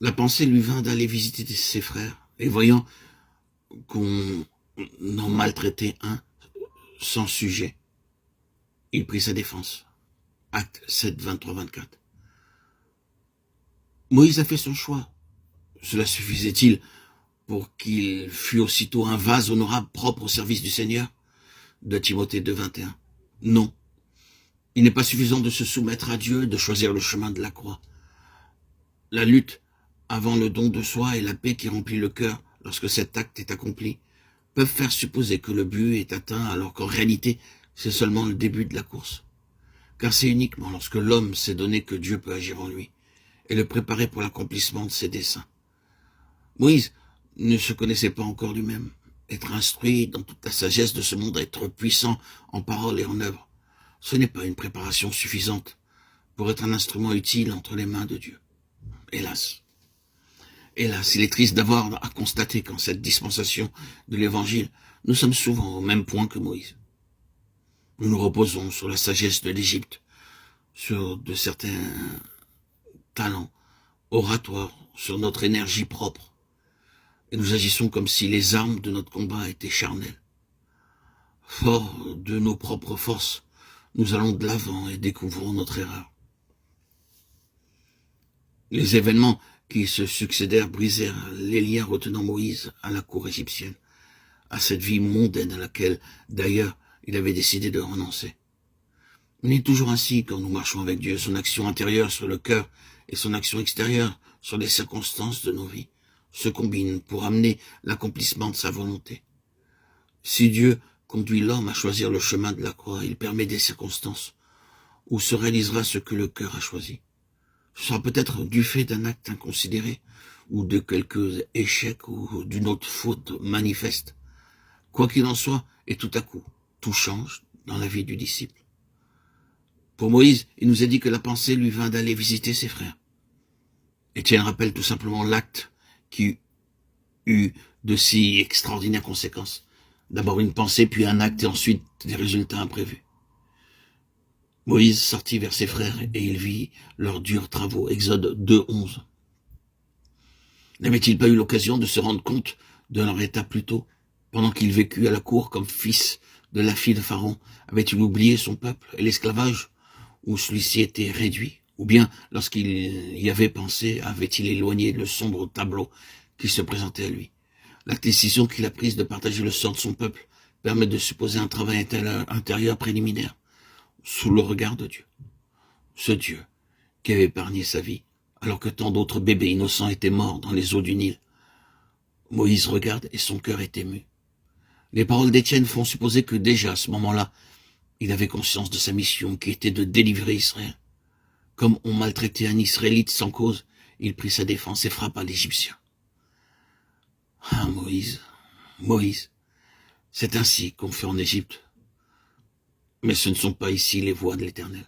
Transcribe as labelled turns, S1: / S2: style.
S1: La pensée lui vint d'aller visiter ses frères, et voyant qu'on en maltraitait un sans sujet, il prit sa défense. Acte 7, 23-24. Moïse a fait son choix. Cela suffisait-il pour qu'il fût aussitôt un vase honorable propre au service du Seigneur? De Timothée 2, 21. Non. Il n'est pas suffisant de se soumettre à Dieu, de choisir le chemin de la croix. La lutte avant le don de soi et la paix qui remplit le cœur lorsque cet acte est accompli peuvent faire supposer que le but est atteint alors qu'en réalité c'est seulement le début de la course. Car c'est uniquement lorsque l'homme s'est donné que Dieu peut agir en lui et le préparer pour l'accomplissement de ses desseins. Moïse ne se connaissait pas encore lui-même. Être instruit dans toute la sagesse de ce monde, être puissant en parole et en œuvre, ce n'est pas une préparation suffisante pour être un instrument utile entre les mains de Dieu. Hélas. Hélas, il est triste d'avoir à constater qu'en cette dispensation de l'Évangile, nous sommes souvent au même point que Moïse. Nous nous reposons sur la sagesse de l'Égypte, sur de certains talents oratoires, sur notre énergie propre, et nous agissons comme si les armes de notre combat étaient charnelles. Forts de nos propres forces, nous allons de l'avant et découvrons notre erreur. Les événements qui se succédèrent brisèrent les liens retenant Moïse à la cour égyptienne, à cette vie mondaine à laquelle, d'ailleurs, il avait décidé de renoncer. Il est toujours ainsi quand nous marchons avec Dieu, son action intérieure sur le cœur et son action extérieure sur les circonstances de nos vies se combinent pour amener l'accomplissement de sa volonté. Si Dieu conduit l'homme à choisir le chemin de la croix, il permet des circonstances où se réalisera ce que le cœur a choisi. Ce sera peut-être du fait d'un acte inconsidéré, ou de quelques échecs, ou d'une autre faute manifeste. Quoi qu'il en soit, et tout à coup, tout change dans la vie du disciple. Pour Moïse, il nous a dit que la pensée lui vint d'aller visiter ses frères. Étienne rappelle tout simplement l'acte qui eut de si extraordinaires conséquences. D'abord une pensée, puis un acte, et ensuite des résultats imprévus. Moïse sortit vers ses frères, et il vit leurs durs travaux. Exode 2, 11. N'avait-il pas eu l'occasion de se rendre compte de leur état plus tôt, pendant qu'il vécut à la cour comme fils de la fille de Pharaon? Avait-il oublié son peuple et l'esclavage, où celui-ci était réduit? Ou bien, lorsqu'il y avait pensé, avait-il éloigné le sombre tableau qui se présentait à lui? La décision qu'il a prise de partager le sort de son peuple permet de supposer un travail intérieur préliminaire, sous le regard de Dieu. Ce Dieu qui avait épargné sa vie, alors que tant d'autres bébés innocents étaient morts dans les eaux du Nil. Moïse regarde et son cœur est ému. Les paroles d'Étienne font supposer que déjà à ce moment-là, il avait conscience de sa mission qui était de délivrer Israël. Comme on maltraitait un Israélite sans cause, il prit sa défense et frappa l'Égyptien. Ah, Moïse, Moïse, c'est ainsi qu'on fait en Égypte. Mais ce ne sont pas ici les voies de l'Éternel.